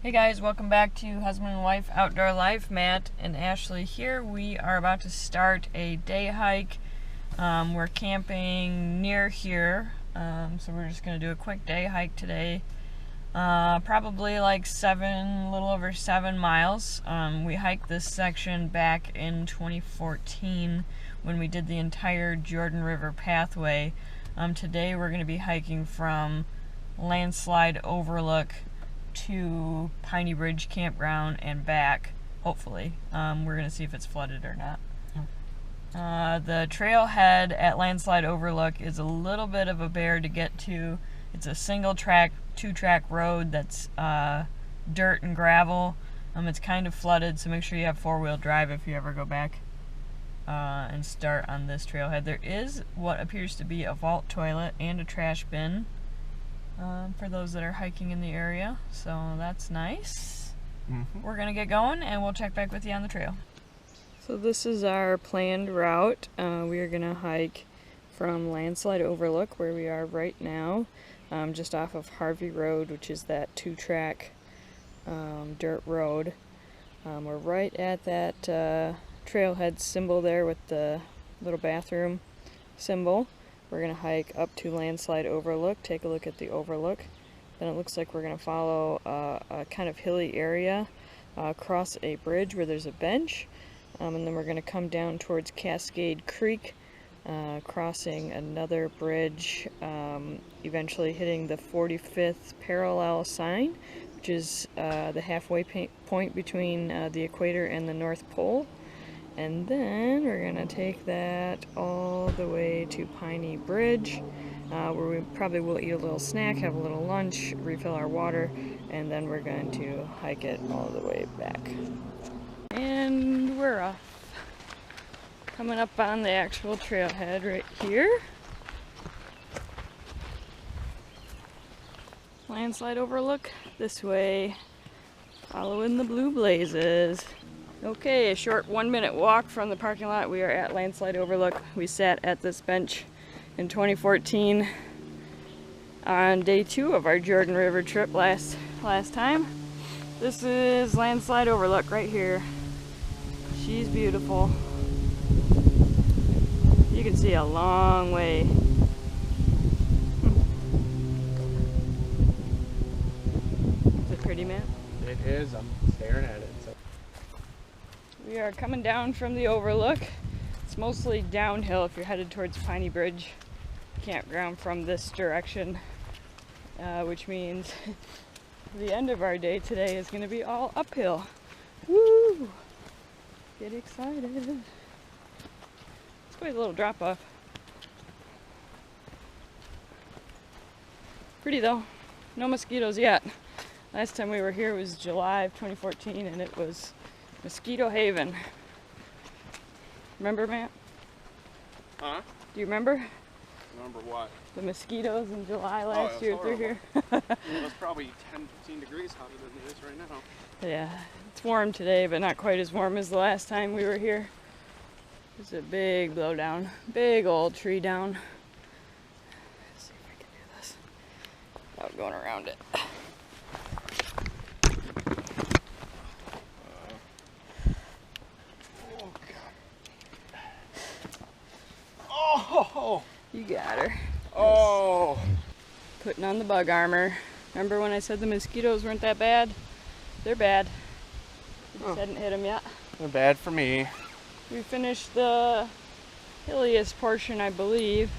Hey guys, welcome back to Husband and Wife Outdoor Life. Matt and Ashley here. We are about to start a day hike. We're camping near here, so we're just going to do a quick day hike today. Probably like a little over 7 miles. We hiked this section back in 2014 when we did the entire Jordan River pathway. Today we're going to be hiking from Landslide overlook to Pinney Bridge Campground and back, hopefully. We're going to see if it's flooded or not. The trailhead at Landslide Overlook is a little bit of a bear to get to. It's a single track, 2-track road that's dirt and gravel. It's kind of flooded, so make sure you have 4-wheel drive if you ever go back and start on this trailhead. There is what appears to be a vault toilet and a trash bin for those that are hiking in the area, so that's nice. We're gonna get going and we'll check back with you on the trail. So this is our planned route. We are gonna hike from Landslide Overlook, where we are right now, just off of Harvey Road, which is that 2-track dirt road. We're right at that trailhead symbol there with the little bathroom symbol. We're going to hike up to Landslide Overlook, take a look at the overlook. Then it looks like we're going to follow a kind of hilly area, across a bridge where there's a bench, and then we're going to come down towards Cascade Creek, crossing another bridge, eventually hitting the 45th parallel sign, which is the halfway point between the equator and the North Pole. And then we're going to take that all the way to Pinney Bridge, where we probably will eat a little snack, have a little lunch, refill our water, and then we're going to hike it all the way back. And we're off. Coming up on the actual trailhead right here. Landslide Overlook this way, following the blue blazes. Okay, a short 1-minute walk from the parking lot. We are at Landslide Overlook. We sat at this bench in 2014 on day 2 of our Jordan River trip last time. This is Landslide Overlook right here. She's beautiful. You can see a long way. Is it pretty, man? It is. I'm staring at it. So. We are coming down from the overlook. It's mostly downhill if you're headed towards Pinney Bridge Campground from this direction, which means the end of our day today is going to be all uphill. Woo! Get excited. It's quite a little drop off. Pretty though. No mosquitoes yet. Last time we were here was July of 2014 and it was Mosquito Haven. Remember, Matt? Huh? Do you remember? Remember what? The mosquitoes in July last year through here. It was probably 10-15 degrees hotter than it is right now. Yeah, it's warm today, but not quite as warm as the last time we were here. It's a big blowdown. Big old tree down. Let's see if I can do this without going around it. Oh! You got her. Oh! Putting on the bug armor. Remember when I said the mosquitoes weren't that bad? They're bad. We just hadn't hit them yet. They're bad for me. We finished the hilliest portion, I believe.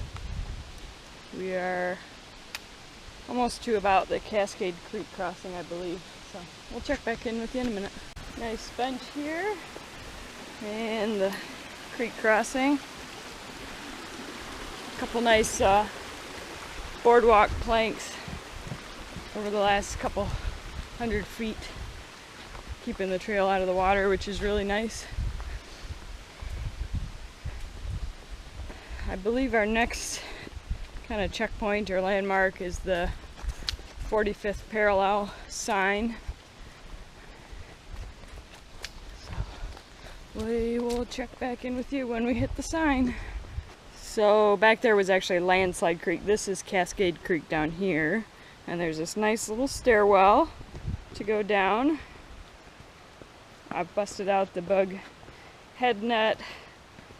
We are almost to about the Cascade Creek crossing, I believe. So we'll check back in with you in a minute. Nice bench here. And the creek crossing. Couple nice boardwalk planks over the last couple 100 feet, keeping the trail out of the water, which is really nice. I believe our next kind of checkpoint or landmark is the 45th parallel sign. So we will check back in with you when we hit the sign. So back there was actually Landslide Creek. This is Cascade Creek down here. And there's this nice little stairwell to go down. I busted out the bug head net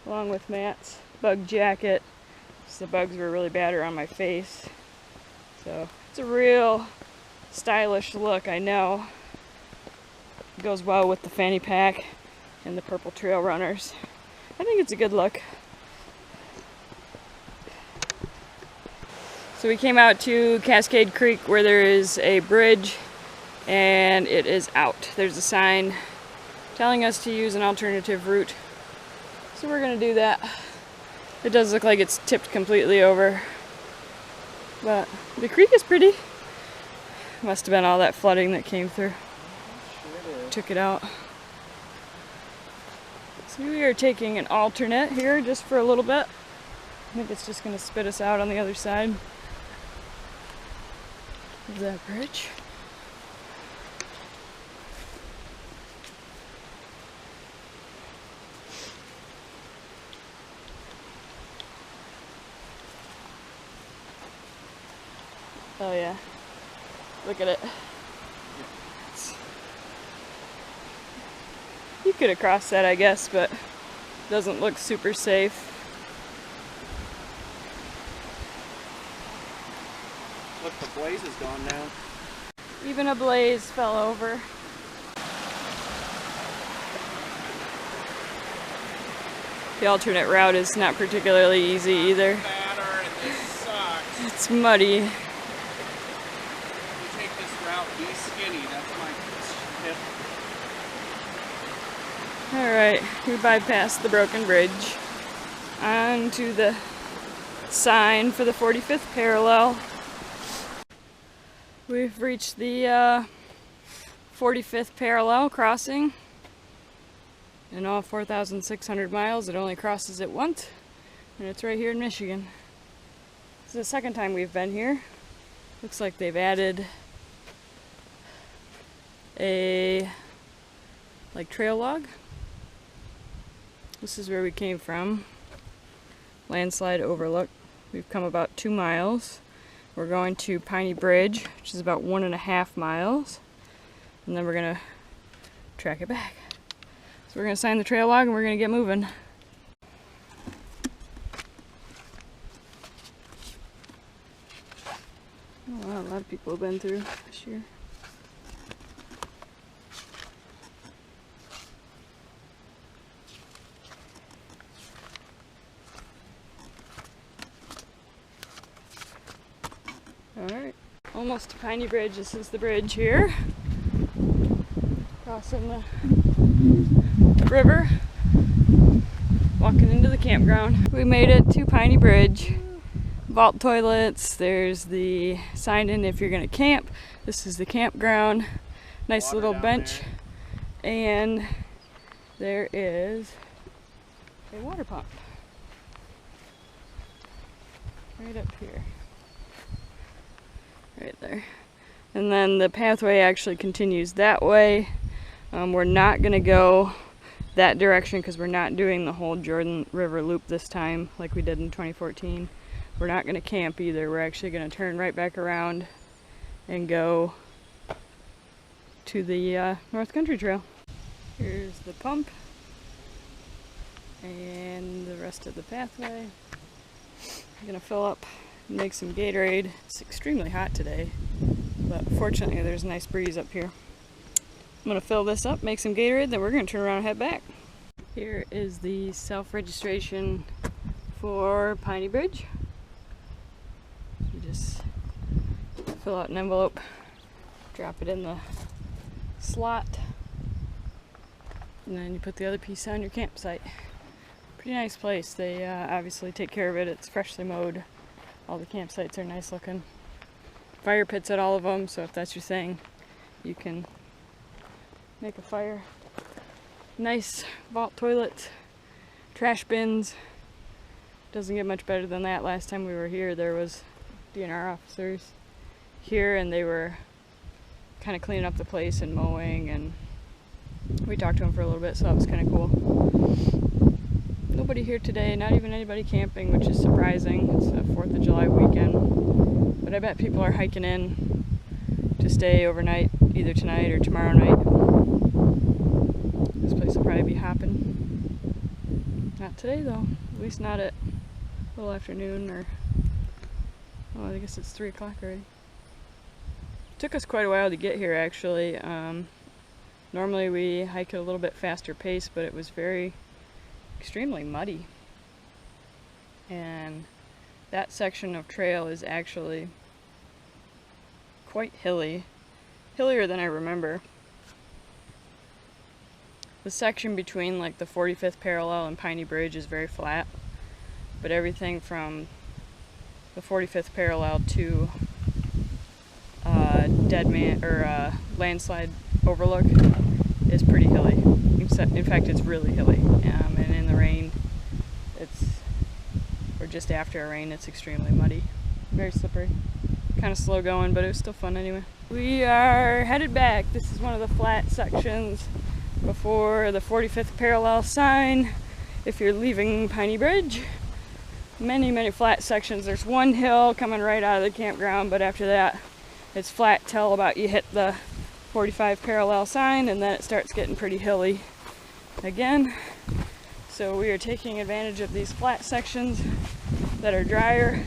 along with Matt's bug jacket. The bugs were really bad around my face. So it's a real stylish look, I know. It goes well with the fanny pack and the purple trail runners. I think it's a good look. So we came out to Cascade Creek where there is a bridge and it is out. There's a sign telling us to use an alternative route. So we're gonna do that. It does look like it's tipped completely over. But the creek is pretty. Must have been all that flooding that came through. Sure Took it out. So we are taking an alternate here just for a little bit. I think it's just gonna spit us out on the other side of that bridge. Oh yeah, look at it. You could have crossed that, I guess, but it doesn't look super safe. Look, the blaze is gone now. Even a blaze fell over. The alternate route is not particularly easy either. Matter, and this sucks. It's muddy. You take this route, be skinny. That's my tip. Alright, we bypassed the broken bridge onto the sign for the 45th parallel. We've reached the 45th parallel crossing. In all 4,600 miles, it only crosses it once, and it's right here in Michigan. This is the second time we've been here. Looks like they've added a trail log. This is where we came from. Landslide overlook. We've come about 2 miles. We're going to Pinney Bridge, which is about 1.5 miles, and then we're gonna track it back. So we're gonna sign the trail log and we're gonna get moving. Oh wow, a lot of people have been through this year. Alright, almost to Pinney Bridge. This is the bridge here. Crossing the river, walking into the campground. We made it to Pinney Bridge. Vault toilets, there's the sign in if you're gonna camp. This is the campground. Nice Water little down bench. there. And there is a water pump right up here. Right there. And then the pathway actually continues that way. We're not going to go that direction because we're not doing the whole Jordan River loop this time like we did in 2014. We're not going to camp either. We're actually going to turn right back around and go to the North Country Trail. Here's the pump and the rest of the pathway. I'm going to fill up and make some Gatorade. It's extremely hot today, but fortunately there's a nice breeze up here. I'm going to fill this up, make some Gatorade, then we're going to turn around and head back. Here is the self-registration for Pinney Bridge. You just fill out an envelope, drop it in the slot, and then you put the other piece on your campsite. Pretty nice place. They obviously take care of it. It's freshly mowed. All the campsites are nice looking. Fire pits at all of them, so if that's your thing, you can make a fire. Nice vault toilets, trash bins. Doesn't get much better than that. Last time we were here, there was DNR officers here, and they were kind of cleaning up the place and mowing, and we talked to them for a little bit, so that was kind of cool. Nobody here today, not even anybody camping, which is surprising. It's a 4th of July weekend, but I bet people are hiking in to stay overnight, either tonight or tomorrow night. This place will probably be hopping. Not today though, at least not at a little afternoon or, oh, I guess it's 3 o'clock already. Took us quite a while to get here actually. Normally we hike at a little bit faster pace, but it was extremely muddy. And that section of trail is actually quite hilly. Hillier than I remember. The section between like the 45th parallel and Pinney Bridge is very flat, but everything from the 45th parallel to Landslide overlook is pretty hilly. In fact, it's really hilly. And in the rain, or just after a rain, it's extremely muddy. Very slippery. Kind of slow going, but it was still fun anyway. We are headed back. This is one of the flat sections before the 45th parallel sign. If you're leaving Pinney Bridge, many flat sections. There's one hill coming right out of the campground, but after that, it's flat till about you hit the 45 parallel sign, and then it starts getting pretty hilly again. So we are taking advantage of these flat sections that are drier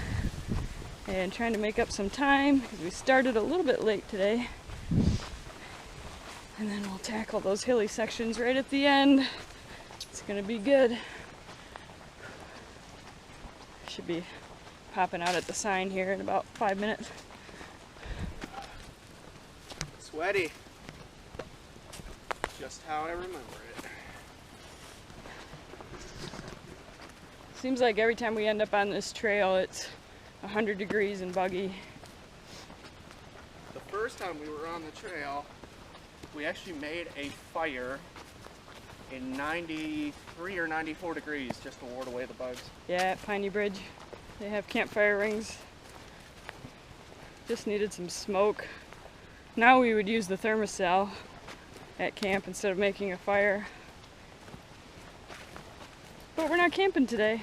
and trying to make up some time because we started a little bit late today. And then we'll tackle those hilly sections right at the end. It's gonna be good. Should be popping out at the sign here in about 5 minutes. Sweaty. Just how I remember it. Seems like every time we end up on this trail, it's 100 degrees and buggy. The first time we were on the trail, we actually made a fire in 93 or 94 degrees just to ward away the bugs. Yeah, at Pinney Bridge, they have campfire rings. Just needed some smoke. Now we would use the thermocell at camp instead of making a fire. But we're not camping today.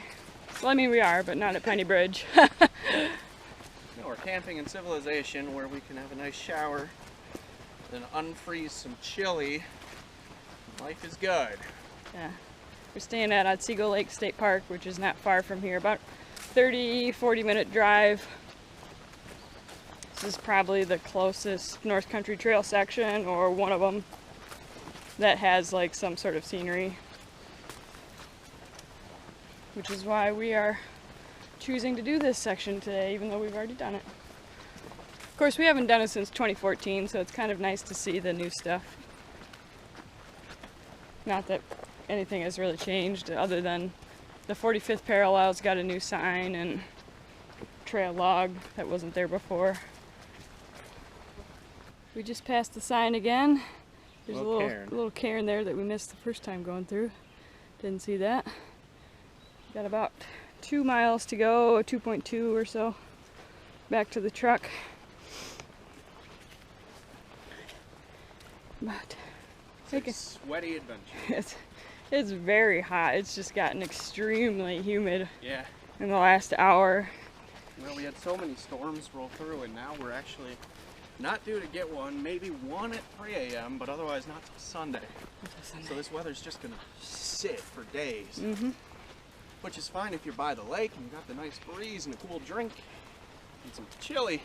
Well, I mean we are, but not at Pinney Bridge. No, we're camping in civilization where we can have a nice shower, then unfreeze some chili. Life is good. Yeah. We're staying at Otsego Lake State Park, which is not far from here, about 30-40 minute drive. This is probably the closest North Country Trail section, or one of them, that has like some sort of scenery. Which is why we are choosing to do this section today, even though we've already done it. Of course, we haven't done it since 2014, so it's kind of nice to see the new stuff. Not that anything has really changed, other than the 45th parallel's got a new sign and trail log that wasn't there before. We just passed the sign again. There's a little cairn there that we missed the first time going through. Didn't see that. Got about 2 miles to go, 2.2 or so, back to the truck. But it's a sweaty adventure. It's very hot. It's just gotten extremely humid. Yeah. In the last hour. Well, we had so many storms roll through, and now we're actually not due to get one, maybe one at 3 a.m., but otherwise not till Sunday. So this weather's just gonna sit for days. Mm-hmm. Which is fine if you're by the lake and you got the nice breeze and a cool drink and some chili.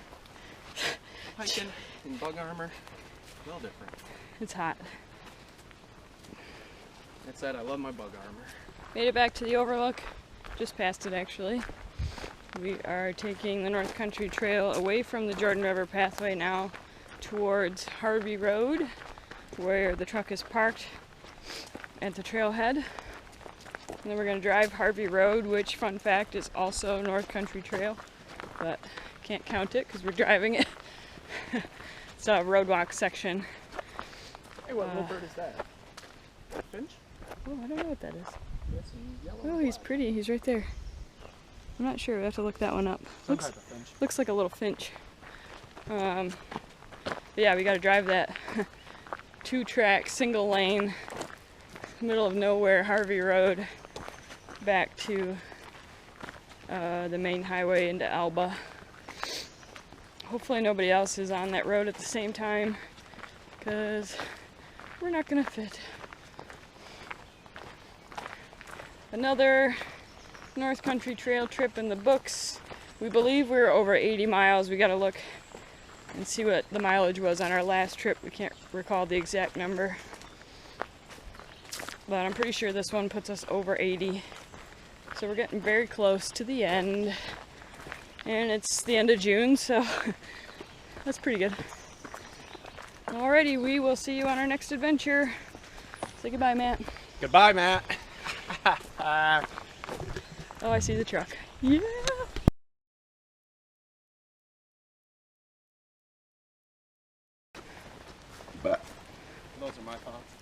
Hiking in bug armor, a little different. It's hot. That said, I love my bug armor. Made it back to the overlook. Just past it actually. We are taking the North Country Trail away from the Jordan River pathway now towards Harvey Road, where the truck is parked at the trailhead. And then we're going to drive Harvey Road, which, fun fact, is also North Country Trail, but can't count it because we're driving it. It's a road walk section. Hey, what little bird is that? A finch? Oh, I don't know what that is. Oh, he's pretty. He's right there. I'm not sure. We have to look that one up. Looks like a little finch. But yeah, we got to drive that 2-track, single lane, middle of nowhere Harvey Road back to the main highway into Alba. Hopefully nobody else is on that road at the same time, because we're not gonna fit. Another North Country Trail trip in the books. We believe we're over 80 miles. We gotta look and see what the mileage was on our last trip. We can't recall the exact number, but I'm pretty sure this one puts us over 80. So we're getting very close to the end, and it's the end of June, so that's pretty good. Alrighty, we will see you on our next adventure. Say goodbye, Matt. Goodbye, Matt. Oh, I see the truck. Yeah! But those are my thoughts.